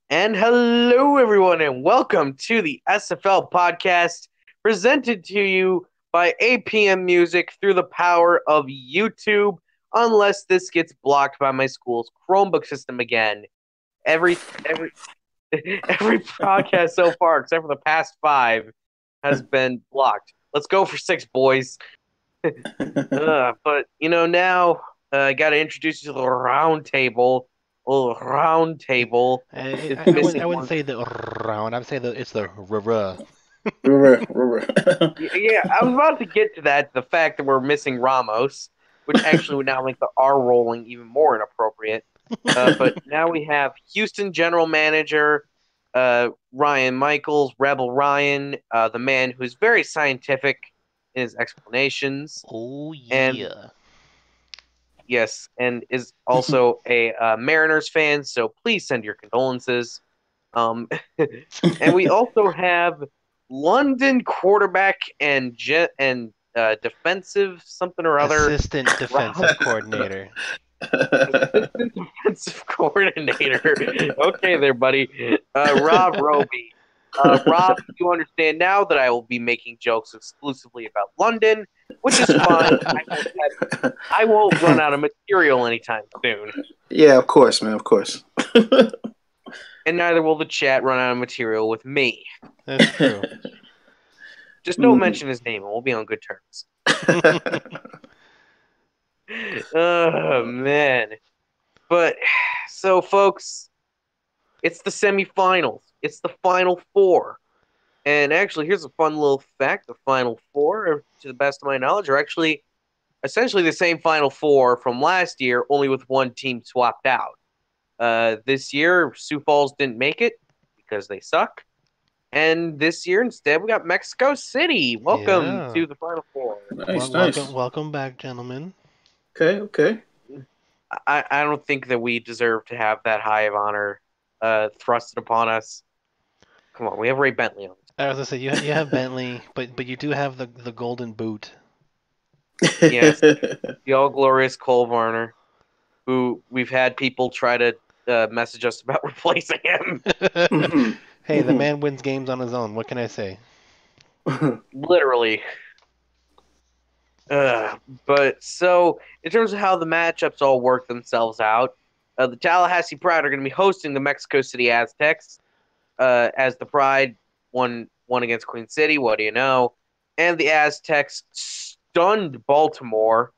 And hello, everyone, and welcome to the SFL Podcast, presented to you by APM Music through the power of YouTube, unless this gets blocked by my school's Chromebook system again. Every every podcast so far, except for the past 5, has been blocked. Let's go for 6, boys. But now I got to introduce you to the round table. Little round table. I, It's I, I wouldn't missing I wouldn't one. say the round. I'd say it's the r. Remember. Yeah, I was about to get to that. The fact that we're missing Ramos, which actually would now make the R rolling even more inappropriate. But now we have Houston general manager Ryan Michaels, Rebel Ryan, the man who's very scientific in his explanations. Oh And yeah. yes, and is also a Mariners fan. So please send your condolences. Um, and we also have London quarterback and defensive something or other. Assistant defensive coordinator. Assistant defensive coordinator. Okay, there, buddy. Rob Roby. Rob, you understand now that I will be making jokes exclusively about London, which is fine. I won't run out of material anytime soon. Yeah, of course, man, of course. And neither will the chat run out of material with me. That's true. Just don't mention his name, and we'll be on good terms. Oh, man. But, so, folks, it's the semifinals. It's the Final Four. And actually, here's a fun little fact. The Final Four, to the best of my knowledge, are actually essentially the same Final Four from last year, only with one team swapped out. This year, Sioux Falls didn't make it because they suck. And this year, instead, we got Mexico City. Welcome Yeah. to the Final Four. Nice. Welcome back, gentlemen. Okay. I don't think that we deserve to have that high of honor thrusted upon us. Come on, we have Ray Bentley on. I was gonna say you have Bentley, but you do have the golden boot. Yes. The all glorious Cole Varner, who we've had people try to message us about replacing him. Hey, the man wins games on his own. What can I say? Literally. But so, in terms of how the matchups all work themselves out, the Tallahassee Pride are going to be hosting the Mexico City Aztecs. As the Pride won against Queen City, what do you know? And the Aztecs stunned Baltimore,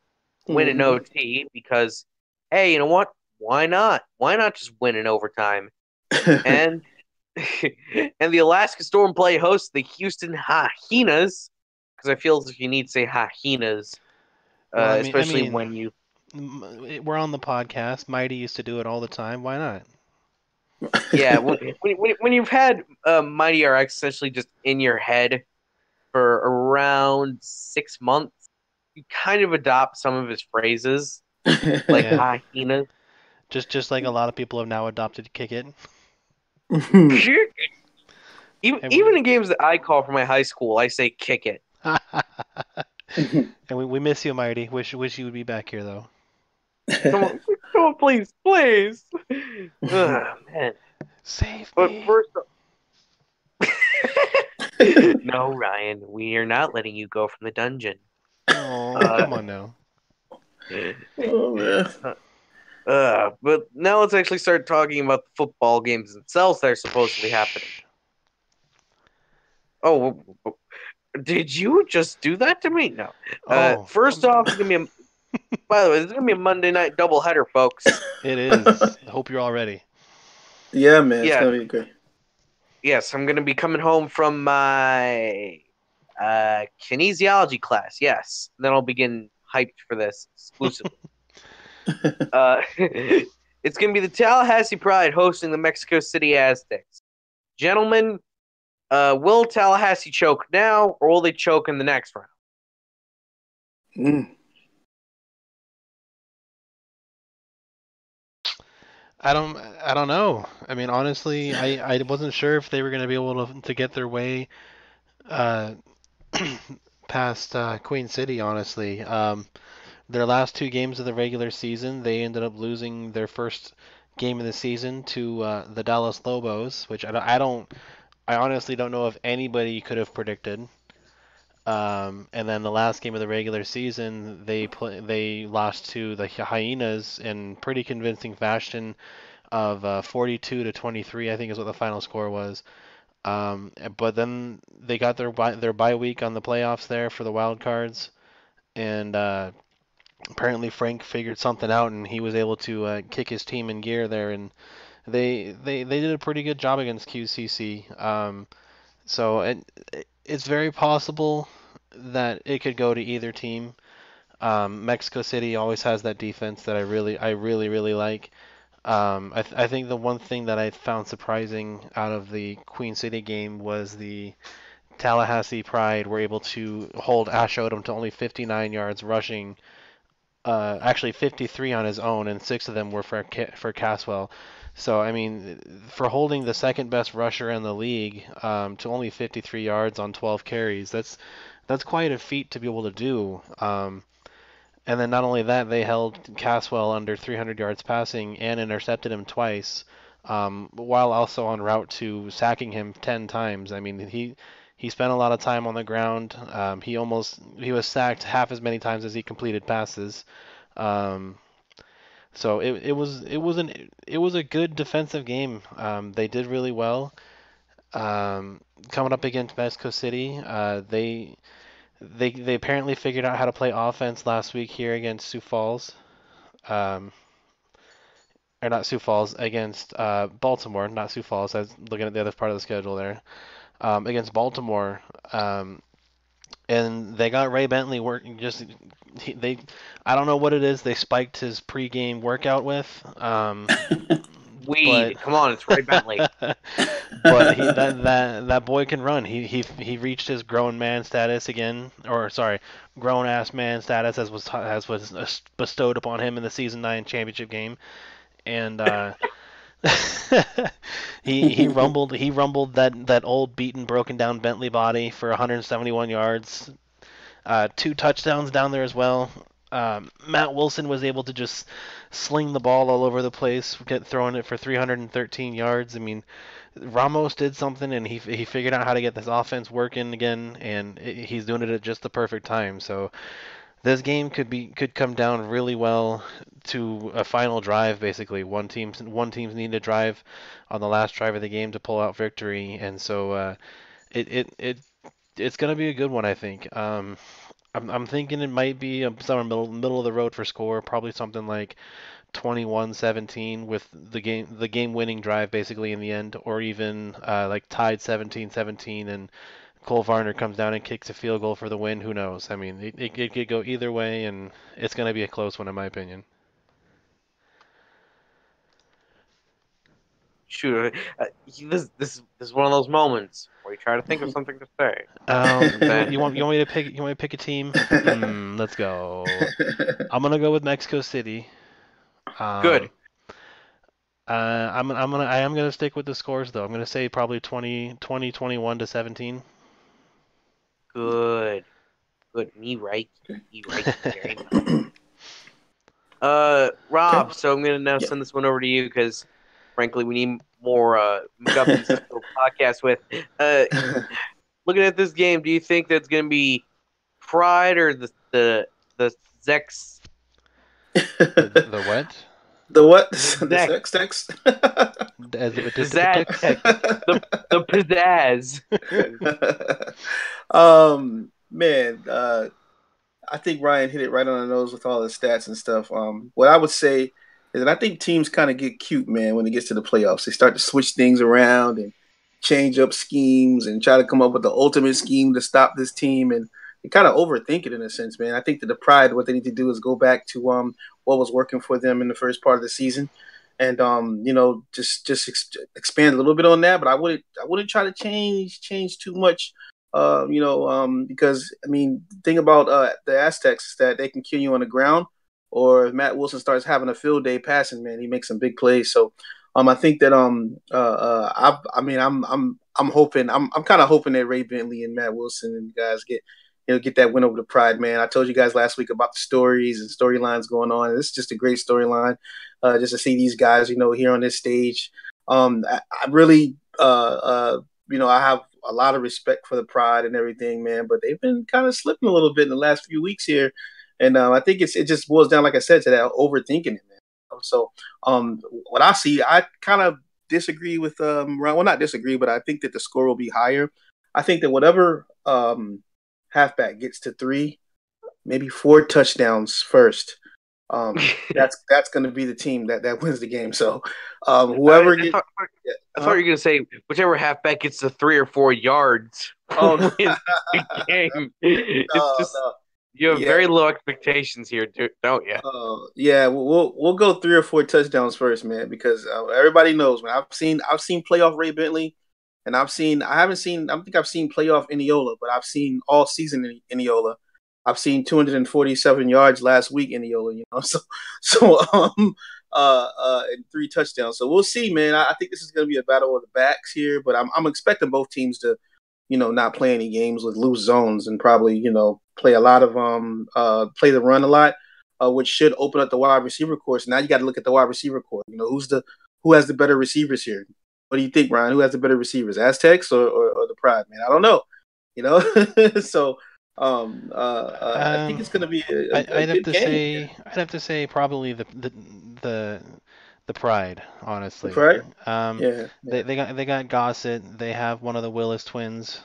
win in OT because, hey, you know what? Why not? Why not just win in overtime? And and the Alaska Storm play hosts the Houston Hyenas, because I feel as if you need to say Hyenas, Well, especially when you. we're on the podcast. Mighty used to do it all the time. Why not? Yeah, when you've had Mighty RX essentially just in your head for around 6 months, you kind of adopt some of his phrases, like Yeah. hyenas. Just like a lot of people have now adopted kick it. Even in games that I call for my high school, I say kick it. And we miss you, Mighty. Wish you would be back here though. Come on, please. Man. Save But me. first, no, Ryan, we are not letting you go from the dungeon. Oh, come on now. Oh man. But now let's actually start talking about the football games themselves that are supposedly happening. Oh, did you just do that to me? No. First off, it's gonna be by the way, it's gonna be a Monday night doubleheader, folks. It is. I hope you're all ready. Yeah, man, it's Yeah. gonna be great. Yes, I'm gonna be coming home from my kinesiology class. Yes, and then I'll begin hyped for this exclusively. It's gonna be the Tallahassee Pride hosting the Mexico City Aztecs. Gentlemen, will Tallahassee choke now, or will they choke in the next round? I don't know. I mean, honestly, I wasn't sure if they were going to be able to get their way uh, past Queen City, honestly. Their last 2 games of the regular season, they ended up losing their first game of the season to the Dallas Lobos, which I honestly don't know if anybody could have predicted. And then the last game of the regular season, they lost to the Hyenas in pretty convincing fashion of 42 to 23, I think is what the final score was. But then they got their bye week on the playoffs there for the wild cards, and apparently Frank figured something out, and he was able to kick his team in gear there, and they did a pretty good job against QCC. So it's very possible that it could go to either team. Mexico City always has that defense that I really like. I think the one thing that I found surprising out of the Queen City game was the Tallahassee Pride were able to hold Ash Odom to only 59 yards rushing, actually 53 on his own, and 6 of them were for Caswell. So I mean, for holding the second best rusher in the league to only 53 yards on 12 carries, that's quite a feat to be able to do. And then not only that, they held Caswell under 300 yards passing and intercepted him twice, while also en route to sacking him 10 times. I mean, he spent a lot of time on the ground. He was sacked half as many times as he completed passes. Um, so it was a good defensive game. They did really well. Coming up against Mexico City, they apparently figured out how to play offense last week here against Sioux Falls. Um, or not Sioux Falls, against Baltimore, not Sioux Falls. I was looking at the other part of the schedule there. Against Baltimore, and they got Ray Bentley working. I don't know what it is. They spiked his pregame workout with. Weed. Come on, it's Ray Bentley. But that boy can run. He reached his grown man status again, or sorry, grown ass man status as was bestowed upon him in the season 9 championship game, and he rumbled that old beaten broken down Bentley body for 171 yards, 2 touchdowns down there as well. Matt Wilson was able to just sling the ball all over the place, throwing it for 313 yards. I mean, Ramos did something, and he figured out how to get this offense working again, and he's doing it at just the perfect time. So this game could come down really well to a final drive. Basically, one team's need to drive on the last drive of the game to pull out victory, and so it's gonna be a good one, I think. I'm thinking it might be somewhere middle of the road for score, probably something like 21-17 with the game winning drive basically in the end, or even like tied 17-17 and Cole Varner comes down and kicks a field goal for the win. Who knows? I mean, it could go either way, and it's going to be a close one in my opinion. Shoot, this is one of those moments where you try to think of something to say. You want me to pick a team? Let's go. I'm gonna go with Mexico City. Good. I am gonna stick with the scores though. I'm gonna say probably 21 to 17. Good. Me right. Very much. Rob, Okay. so I'm gonna now send this one over to you because, frankly, we need more McGuffins to podcast with. Looking at this game, do you think that's gonna be Pride or the Zex? The what? The what? The The sex text? The pizzazz. Man, I think Ryan hit it right on the nose with all the stats and stuff. What I would say is that I think teams kind of get cute, man, when it gets to the playoffs. They start to switch things around and change up schemes and try to come up with the ultimate scheme to stop this team. And they kind of overthink it in a sense, man. I think that the Pride, what they need to do is go back to what was working for them in the first part of the season, and just expand a little bit on that. But I wouldn't try to change too much. Because I mean, the thing about the Aztecs is that they can kill you on the ground, or if Matt Wilson starts having a field day passing, man, he makes some big plays. So, I think that I'm hoping I'm kind of hoping that Ray Bentley and Matt Wilson and guys get get that win over the Pride, man. I told you guys last week about the stories and storylines going on. It's just a great storyline, just to see these guys, here on this stage. I really, I have a lot of respect for the Pride and everything, man. But they've been kind of slipping a little bit in the last few weeks here, and I think it just boils down, like I said, to that overthinking it, man. So, what I see, I kind of disagree with well, not disagree, but I think that the score will be higher. I think that whatever halfback gets to 3, maybe 4 touchdowns first. That's going to be the team that wins the game. So whoever I thought you were going to say whichever halfback gets to 3 or 4 yards wins the game. You have very low expectations here, don't you? Yeah, we'll go 3 or 4 touchdowns first, man, because everybody knows, man. I've seen playoff Ray Bentley, and I don't think I've seen playoff Iniola, but I've seen all season Iniola. I've seen 247 yards last week Iniola, and 3 touchdowns. So we'll see, man. I think this is going to be a battle of the backs here, but I'm expecting both teams to, not play any games with loose zones and probably, play a lot of play the run a lot, which should open up the wide receiver course. Now you got to look at the wide receiver core. Who has the better receivers here? What do you think, Ryan? Who has the better receivers, Aztecs or the Pride? Man, I don't know. So I think it's going to be a good game. I'd have to say probably the Pride, honestly. The Pride? Yeah. They got Gossett. They have one of the Willis twins.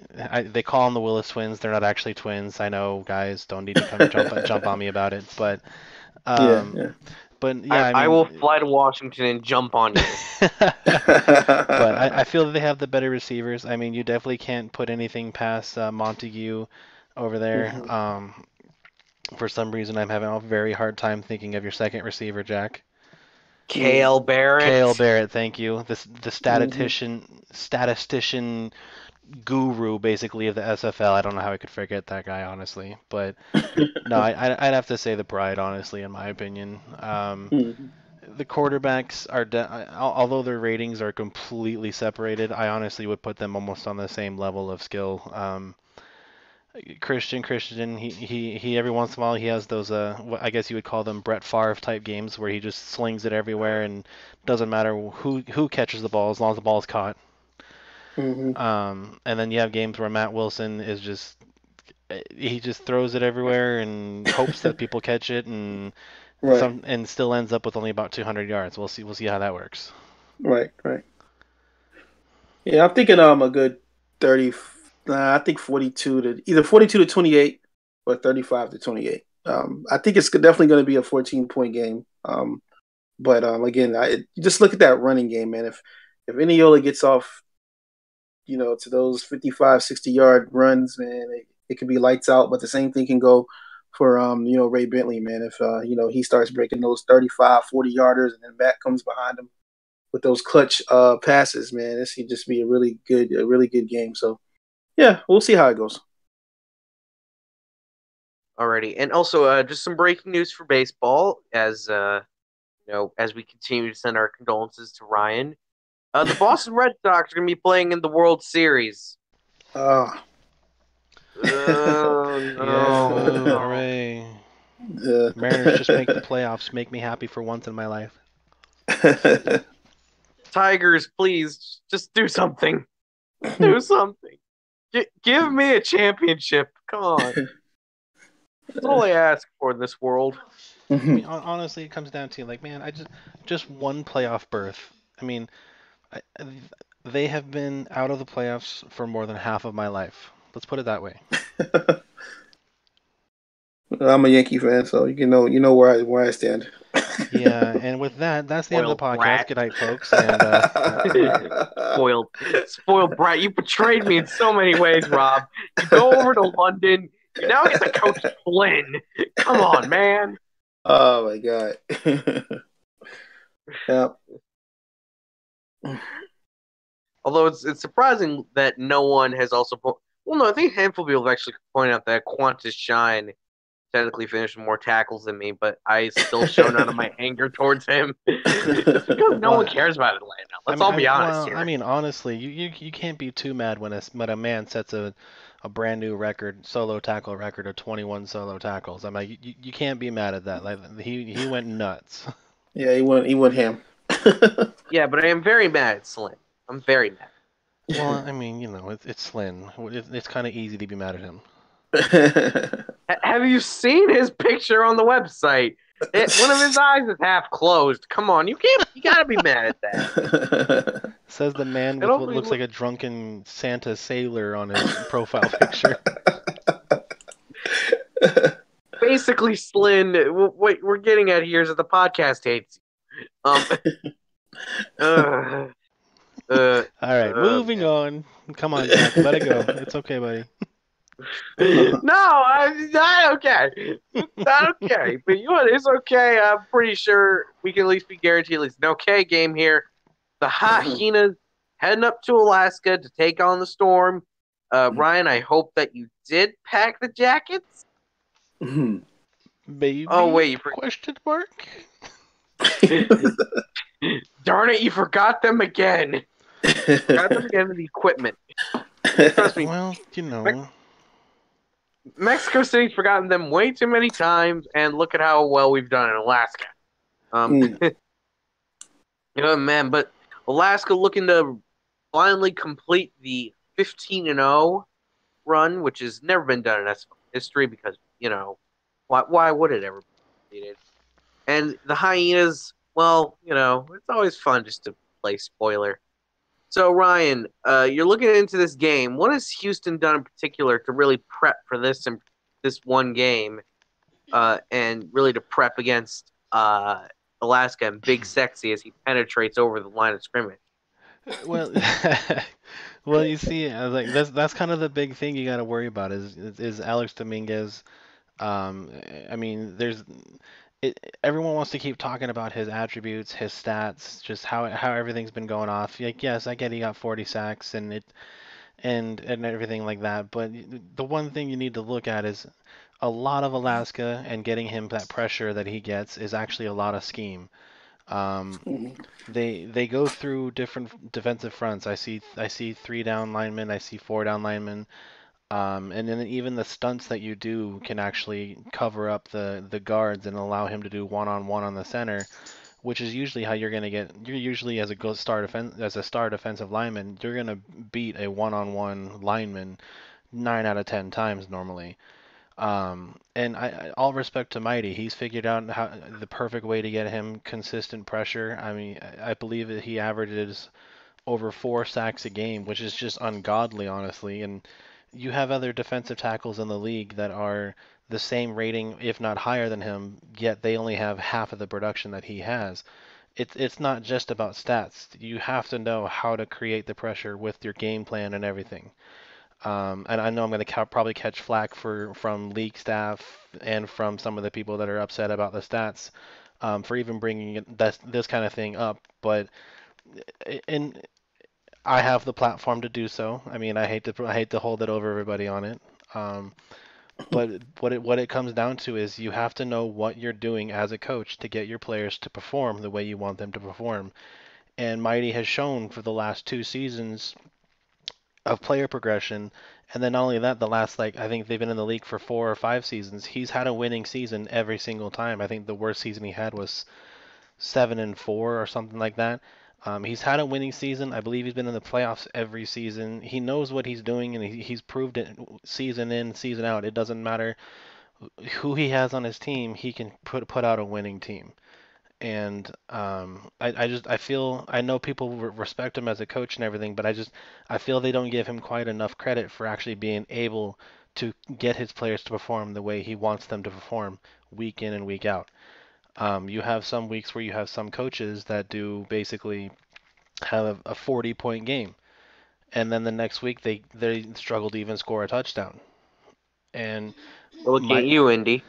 They call them the Willis twins. They're not actually twins. I know, guys. Don't need to come jump on me about it. But But yeah, I will fly to Washington and jump on you. But I feel that they have the better receivers. I mean, you definitely can't put anything past Montague over there. For some reason, I'm having a very hard time thinking of your second receiver, Jack. Cale Barrett. Cale Barrett, thank you. The statistician guru, basically, of the SFL. I don't know how I could forget that guy, honestly. But no, I'd have to say the Pride, honestly, in my opinion. The quarterbacks are, although their ratings are completely separated, I honestly would put them almost on the same level of skill. Christian, he every once in a while he has those I guess you would call them Brett Favre type games where he just slings it everywhere and doesn't matter who catches the ball as long as the ball is caught. And then you have games where Matt Wilson is just throws it everywhere and hopes that people catch it and still ends up with only about 200 yards. We'll see how that works. Right. Yeah, I'm thinking a good 30. I think 42 to 28 or 35 to 28. I think it's definitely going to be a 14-point game. But again, you just look at that running game, man. If Iniola gets off, to those 55, 60-yard runs, man, it can be lights out. But the same thing can go for Ray Bentley, man. If he starts breaking those 35, 40-yarders and then back comes behind him with those clutch passes, man, this could just be a really good game. So. Yeah, we'll see how it goes. Alrighty, and also just some breaking news for baseball, as as we continue to send our condolences to Ryan. The Boston Red Sox are going to be playing in the World Series. Oh. No. Hooray. Mariners just make the playoffs. Make me happy for once in my life. Tigers, please, just do something. Do something. Give me a championship. Come on. That's all I ask for in this world. I mean, honestly, it comes down to, man, I just one playoff berth. I mean, they have been out of the playoffs for more than half of my life. Let's put it that way. I'm a Yankee fan, so you know where I stand. Yeah, and with that, that's the end of the podcast. Brat. Good night, folks. And, spoiled brat. You betrayed me in so many ways, Rob. You go over to London. You now get to coach Flynn. Come on, man. Oh my God. Yep. Although it's surprising that no one has also. I think a handful of people have actually pointed out that Qantas Shine technically finished with more tackles than me, but I still show none of my anger towards him. It's because no one cares about Atlanta. Let's all be honest here. I mean, honestly, you can't be too mad when a man sets a a brand new record, solo tackle record of 21 solo tackles. I'm like, you can't be mad at that. Like he went nuts. Yeah, he went him. Yeah, but I am very mad at Slim. I'm very mad. Well, I mean, it's Slyn. It's kind of easy to be mad at him. Have you seen his picture on the website? One of his eyes is half closed. Come on, you gotta be mad at that. Says the man It with what only looks like a drunken Santa sailor on his profile picture. Basically, Slyn, what we're getting at here is that the podcast hates you. All right, moving man. on. Come on, Jack, let it go. It's okay, buddy. No, it's not okay. It's not okay. But you know what is okay? I'm pretty sure we can at least be guaranteed at least an okay game here. The Hyenas heading up to Alaska to take on the Storm. Ryan, I hope that you did pack the jackets. Baby? Oh, wait, Question mark? Darn it, you forgot them again. Forgot them again with the equipment. Trust me. Well, Mexico City's forgotten them way too many times, and look at how well we've done in Alaska. Man, but Alaska looking to finally complete the 15-0 run, which has never been done in SFL history because, why would it ever be completed? And the Hyenas, well, it's always fun just to play spoiler. So, Ryan, you're looking into this game. What has Houston done in particular to really prep for this one game, and really to prep against Alaska and Big Sexy as he penetrates over the line of scrimmage? Well, well, you see, I was like that's kind of the big thing you got to worry about is Alex Dominguez. I mean, everyone wants to keep talking about his attributes, his stats, just how everything's been going off. Like, yes, I get he got 40 sacks and everything like that, but the one thing you need to look at is a lot of Alaska and getting him that pressure that he gets is actually a lot of scheme. They go through different defensive fronts. I see 3 down linemen, I see 4 down linemen. And then even the stunts that you do can actually cover up the guards and allow him to do one-on-one on the center, which is usually how you're going to get. You're usually as a star defensive lineman, you're going to beat a one-on-one lineman 9 out of 10 times normally. And all respect to Mighty, he's figured out the perfect way to get him consistent pressure. I mean, I believe that he averages over 4 sacks a game, which is just ungodly, honestly. And you have other defensive tackles in the league that are the same rating, if not higher than him, yet they only have half of the production that he has. It's not just about stats. You have to know how to create the pressure with your game plan and everything. And I know I'm going to probably catch flack from league staff and from some of the people that are upset about the stats for even bringing this kind of thing up. But in I have the platform to do so. I mean, I hate to hold it over everybody on it. But what it comes down to is you have to know what you're doing as a coach to get your players to perform the way you want them to perform. And Mighty has shown for the last 2 seasons of player progression, and then not only that, the last I think they've been in the league for 4 or 5 seasons. He's had a winning season every single time. I think the worst season he had was 7-4 or something like that. He's had a winning season. I believe he's been in the playoffs every season. He knows what he's doing, and he's proved it season in, season out. It doesn't matter who he has on his team. He can put out a winning team. And I feel I know people respect him as a coach and everything, but I feel they don't give him quite enough credit for actually being able to get his players to perform the way he wants them to perform week in and week out. You have some weeks where you have some coaches that do basically have a 40-point game, and then the next week they struggle to even score a touchdown. And Look at you, Indy.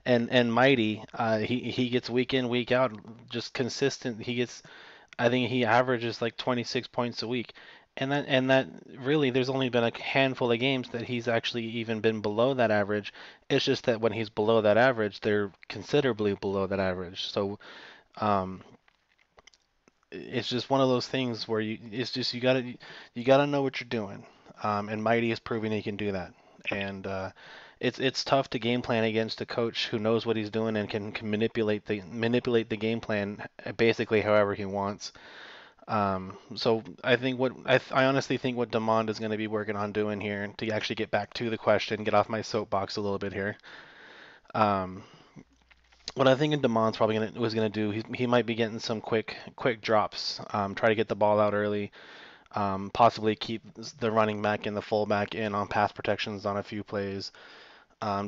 and Mighty, he gets week in week out just consistent. I think he averages like 26 points a week. And that really, there's only been a handful of games that he's actually even been below that average. It's just that when he's below that average, they're considerably below that average. So, um, it's just one of those things where you gotta know what you're doing. and Mighty is proving he can do that. And it's tough to game plan against a coach who knows what he's doing and can manipulate the game plan basically however he wants. So I think I honestly think what Demond is going to be working on doing here to actually get back to the question, get off my soapbox a little bit here. Um, what I think Demond's probably was gonna do, he might be getting some quick drops, try to get the ball out early, possibly keep the running back and the fullback in on pass protections on a few plays.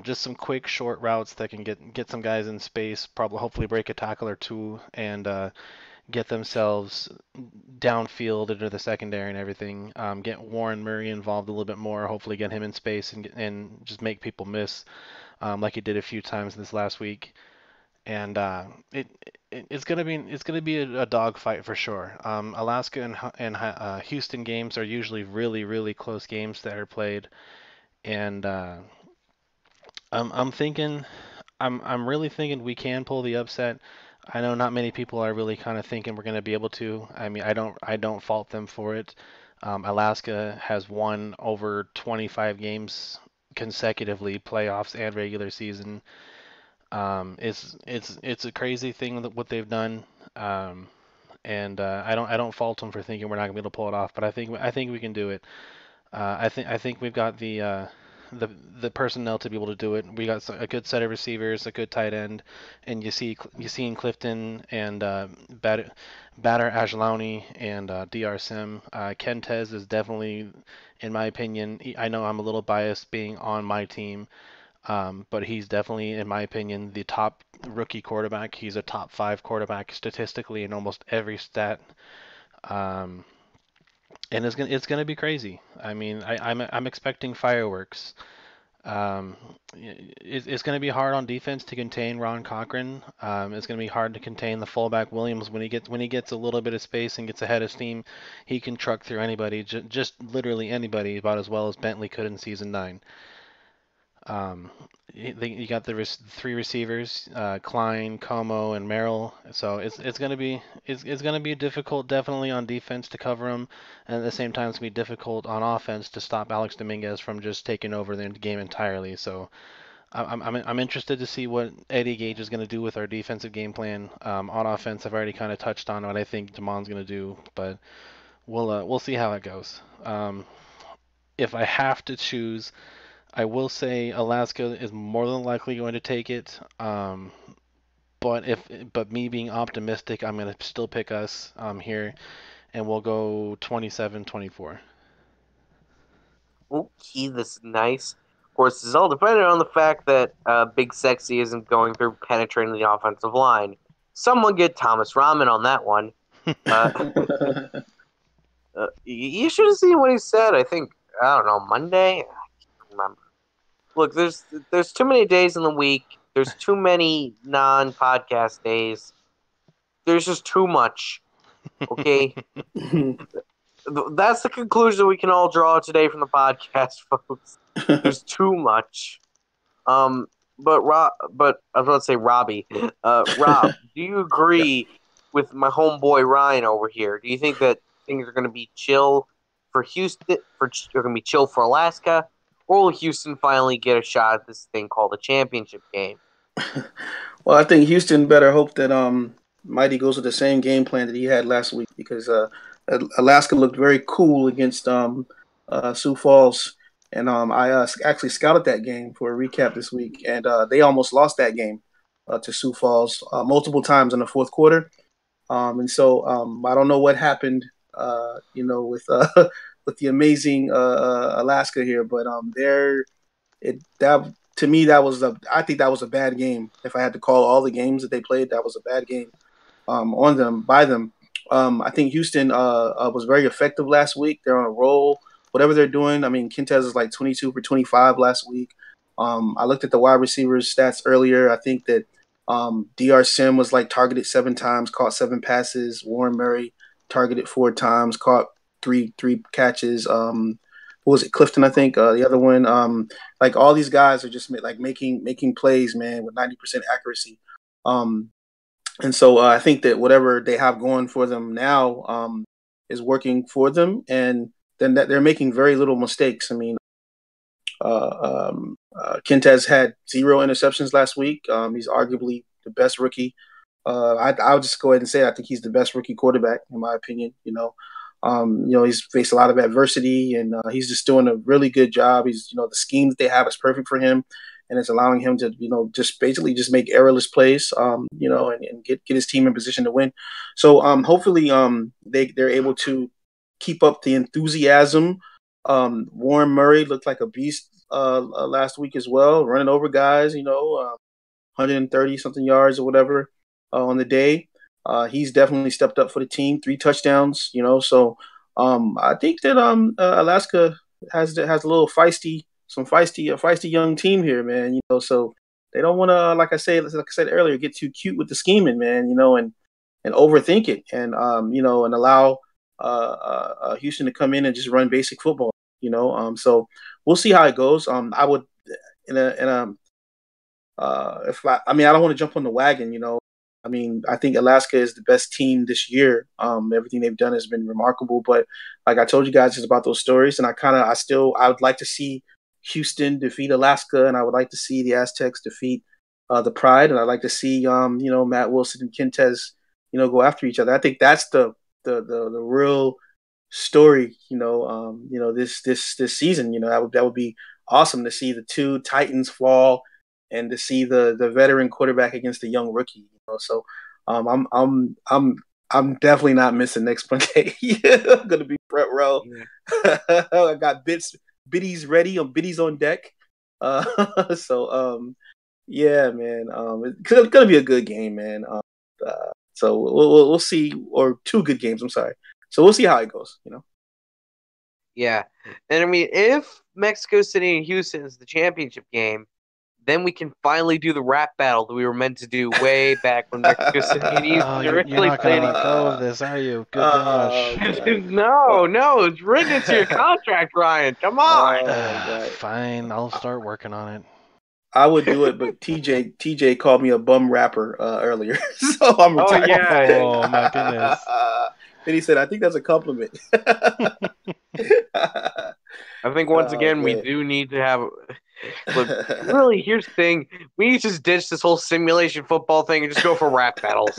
Just some quick short routes that can get some guys in space, probably hopefully break a tackle or two, and get themselves downfield into the secondary and everything. Get Warren Murray involved a little bit more, hopefully get him in space and just make people miss, like he did a few times this last week. And it's gonna be a dogfight for sure. Alaska and Houston games are usually really close games that are played, and I'm thinking I'm really thinking we can pull the upset. I know not many people are really kind of thinking we're going to be able to. I mean, I don't fault them for it. Alaska has won over 25 games consecutively, playoffs and regular season. It's a crazy thing what they've done. And I don't fault them for thinking we're not going to be able to pull it off, but I think we can do it. I think we've got the the personnel to be able to do it. We got a good set of receivers, a good tight end, and you see in Clifton and Batter Ajlani and Dr. Sim. Kentez is definitely, in my opinion, I know I'm a little biased being on my team, but he's definitely, in my opinion, the top rookie quarterback. He's a top five quarterback statistically in almost every stat. Um, and it's gonna be crazy. I mean, I'm expecting fireworks. It's going to be hard on defense to contain Ron Cochran. It's going to be hard to contain the fullback Williams when he gets a little bit of space and gets ahead of steam. He can truck through anybody, just literally anybody, about as well as Bentley could in season 9. Um, you got the three receivers, Klein, Como, and Merrill. So it's gonna be difficult, definitely on defense to cover him, and at the same time it's gonna be difficult on offense to stop Alex Dominguez from just taking over the game entirely. So I'm interested to see what Eddie Gage is gonna do with our defensive game plan. On offense, I've already kind of touched on what I think Damon's gonna do, but we'll see how it goes. If I have to choose, I will say Alaska is more than likely going to take it. But me being optimistic, I'm going to still pick us here, and we'll go 27-24. Okay, this is nice. Of course, this is all dependent on the fact that Big Sexy isn't going through penetrating the offensive line. Someone get Thomas Rahman on that one. You should have seen what he said. I think, I don't know, Monday. I can't remember. Look, there's too many days in the week. There's too many non-podcast days. There's just too much. Okay, that's the conclusion we can all draw today from the podcast, folks. There's too much. But I was about to say Robbie. Rob, do you agree with my homeboy Ryan over here? Do you think that things are going to be chill for Houston? They're going to be chill for Alaska, or will Houston finally get a shot at this thing called a championship game? Well, I think Houston better hope that Mighty goes with the same game plan that he had last week, because Alaska looked very cool against Sioux Falls, and I actually scouted that game for a recap this week, and they almost lost that game to Sioux Falls multiple times in the fourth quarter. And so I don't know what happened, with with the amazing Alaska here, but to me I think that was a bad game. If I had to call all the games that they played, that was a bad game on them by them. I think Houston was very effective last week. They're on a roll. Whatever they're doing, I mean, Quintez is like 22 for 25 last week. I looked at the wide receivers stats earlier. I think that Dr. Sim was like targeted 7 times, caught 7 passes. Warren Murray targeted 4 times, caught three catches. What was it, Clifton? I think the other one. Like all these guys are just like making plays, man, with 90% accuracy. And so I think that whatever they have going for them now is working for them, and then that they're making very little mistakes. I mean, Quintez had 0 interceptions last week. He's arguably the best rookie. I'll just go ahead and say I think he's the best rookie quarterback in my opinion. He's faced a lot of adversity, and he's just doing a really good job. The scheme that they have is perfect for him, and it's allowing him to, just basically just make errorless plays, and get his team in position to win. So hopefully they're able to keep up the enthusiasm. Warren Murray looked like a beast last week as well, running over guys, 130 something yards or whatever on the day. He's definitely stepped up for the team, 3 touchdowns, So I think that Alaska has a little feisty young team here, man. So they don't want to, like I said earlier, get too cute with the scheming, man. And overthink it, and and allow Houston to come in and just run basic football. So we'll see how it goes. I would I don't want to jump on the wagon. I think Alaska is the best team this year. Everything they've done has been remarkable. But like I told you guys, it's about those stories, and I would like to see Houston defeat Alaska, and I would like to see the Aztecs defeat the Pride, and I'd like to see Matt Wilson and Quintez go after each other. I think that's the real story. This season. That would be awesome to see the 2 Titans fall, and to see the veteran quarterback against the young rookie. So I'm definitely not missing next Monday. I'm gonna be front row. Yeah. I got biddies ready, biddies on deck. Yeah, man. It's gonna be a good game, man. So we'll see, or 2 good games. I'm sorry. So we'll see how it goes. Yeah, and I mean, if Mexico City and Houston is the championship game, then we can finally do the rap battle that we were meant to do way back when Mexico City and Houston you're not going to let go of this, are you? Good gosh. No, it's written into your contract, Ryan. Come on. Fine, I'll start working on it. I would do it, but TJ called me a bum rapper earlier, so I'm retired. Oh my goodness. And he said, I think that's a compliment. I think once again, we do need to have. Look, really, here's the thing: we need to just ditch this whole simulation football thing and just go for rap battles.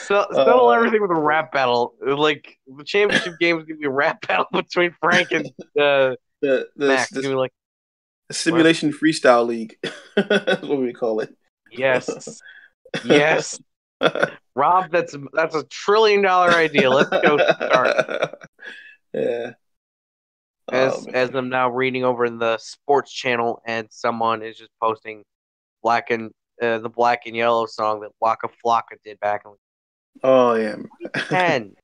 Settle everything with a rap battle. Like the championship game is gonna be a rap battle between Frank and Max. The simulation freestyle league. That's what we call it. Yes. Rob, that's a $1 trillion idea. Let's go start. Yeah. As I'm now reading over in the sports channel, and someone is just posting the black and yellow song that Waka Flocka did back in. Oh yeah. 10.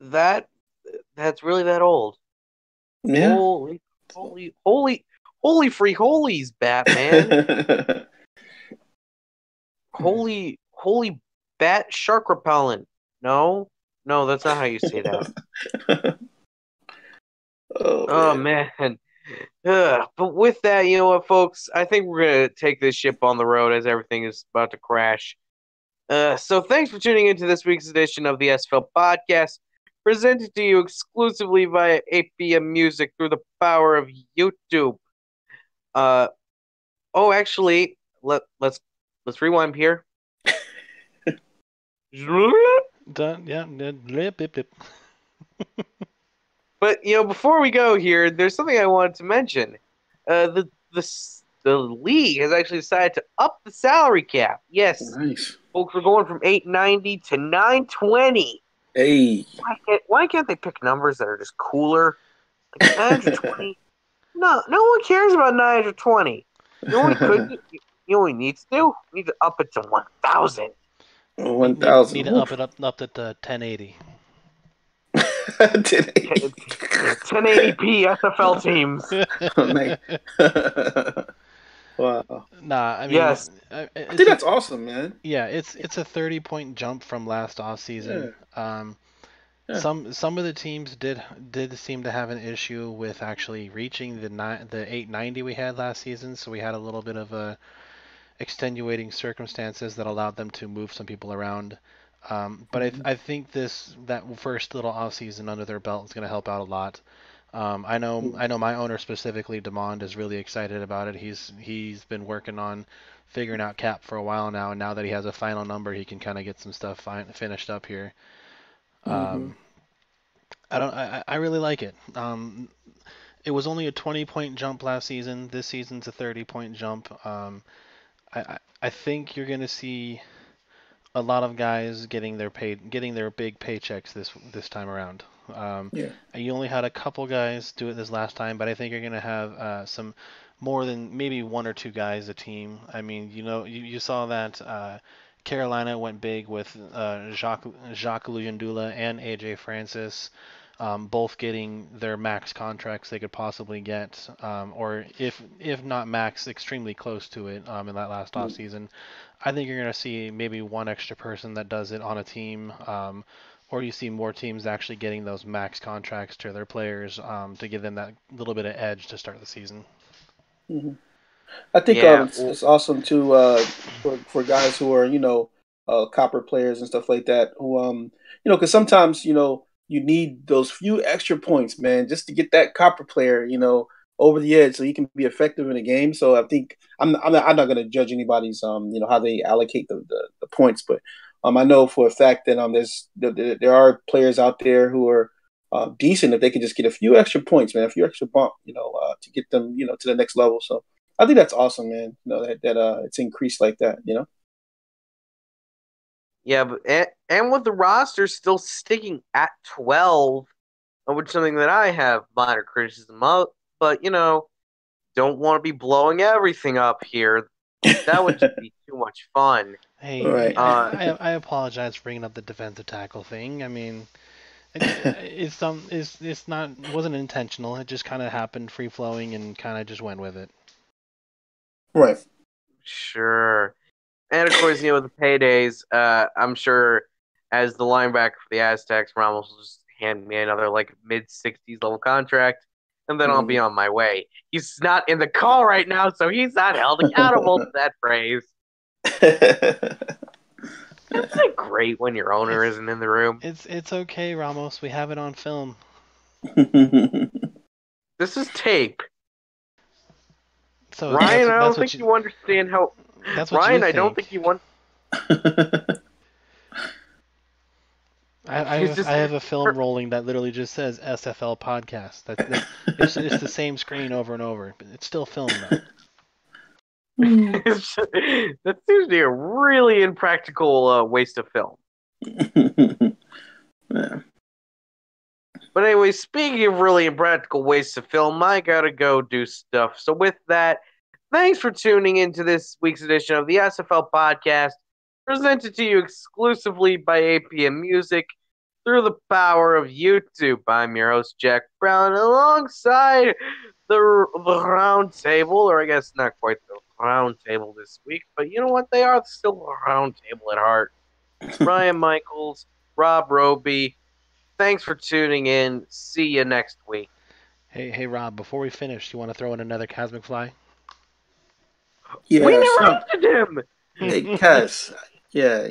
That's really that old. Yeah. Holy free holies, Batman. holy bat shark repellent. No, that's not how you say that. Oh man. But with that, you know what, folks? I think we're gonna take this ship on the road as everything is about to crash. So thanks for tuning into this week's edition of the SFL Podcast, presented to you exclusively via APM Music through the power of YouTube. Actually, let's rewind here. Done. Yeah. Blip, blip, blip. But before we go here, there's something I wanted to mention. The league has actually decided to up the salary cap. Yes, nice. Folks, we're going from $890 to $920. Hey, why can't they pick numbers that are just cooler? Like 920. No one cares about 920. You know what we need to do? We need to up it to 1,000. 1,000. Need to up it up to 1080. 1080p SFL teams. Wow. Nah, I mean, yes. I think that's awesome, man. Yeah, it's a 30-point jump from last offseason. Yeah. Some of the teams did seem to have an issue with actually reaching the 890 we had last season, so we had a little bit of extenuating circumstances that allowed them to move some people around. But I think that first little off season under their belt is going to help out a lot. I know my owner specifically, Demond, is really excited about it. He's been working on figuring out cap for a while now, and now that he has a final number, he can kind of get some stuff finished up here. I really like it. It was only a 20-point jump last season. This season's a 30-point jump. I think you're gonna see a lot of guys getting their big paychecks this time around. You only had a couple guys do it this last time, but I think you're gonna have some more than maybe one or two guys a team. I mean, you saw that Carolina went big with Jacques Luyendula and AJ Francis. Both getting their max contracts they could possibly get, or if not max, extremely close to it in that last offseason. I think you're going to see maybe one extra person that does it on a team, or you see more teams actually getting those max contracts to their players to give them that little bit of edge to start the season. I think it's awesome too for guys who are copper players and stuff like that. Who because sometimes you need those few extra points, man, just to get that copper player, over the edge so he can be effective in a game. So I think I'm not going to judge anybody's how they allocate the points, but I know for a fact that there are players out there who are decent if they can just get a few extra points, man, a few extra bump, to get them to the next level. So I think that's awesome, man. That it's increased like that, Yeah, and with the roster still sticking at 12, which is something that I have minor criticism of, but don't want to be blowing everything up here. That would just be too much fun. Hey, right. I apologize for bringing up the defensive tackle thing. I mean, wasn't intentional. It just kind of happened, free flowing, and kind of just went with it. Right. Sure. And of course, with the paydays, I'm sure as the linebacker for the Aztecs, Ramos will just hand me another mid-60s level contract, and then I'll be on my way. He's not in the call right now, so he's not held accountable to that phrase. Isn't it great when your owner isn't in the room? It's okay, Ramos. We have it on film. This is tape. So Ryan, I don't think you understand how. That's what Ryan, you I don't think you want. I have a film rolling that literally just says SFL Podcast. It's the same screen over and over, but it's still film though. That seems to be a really impractical waste of film. Yeah. But anyway, speaking of really impractical wastes of film, I gotta go do stuff. So with that, thanks for tuning into this week's edition of the SFL Podcast, presented to you exclusively by APM Music through the power of YouTube. I'm your host, Jack Brown, alongside the round table, or I guess not quite the round table this week, but you know what? They are still a round table at heart. Ryan Michaels, Rob Roby. Thanks for tuning in. See you next week. Hey, Rob. Before we finish, you want to throw in another Cosmic Fly? Yeah, we never roasted him. Hey, Kaz. Yeah,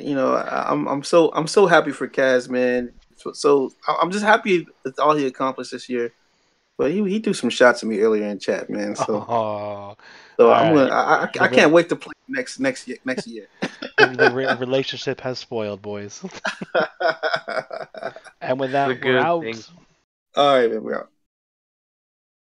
I'm so happy for Kaz, man. So I'm just happy with all he accomplished this year. But he threw some shots at me earlier in chat, man. So I can't wait to play next year. The relationship has spoiled, boys. And with that, we're out. All right, man, we're out.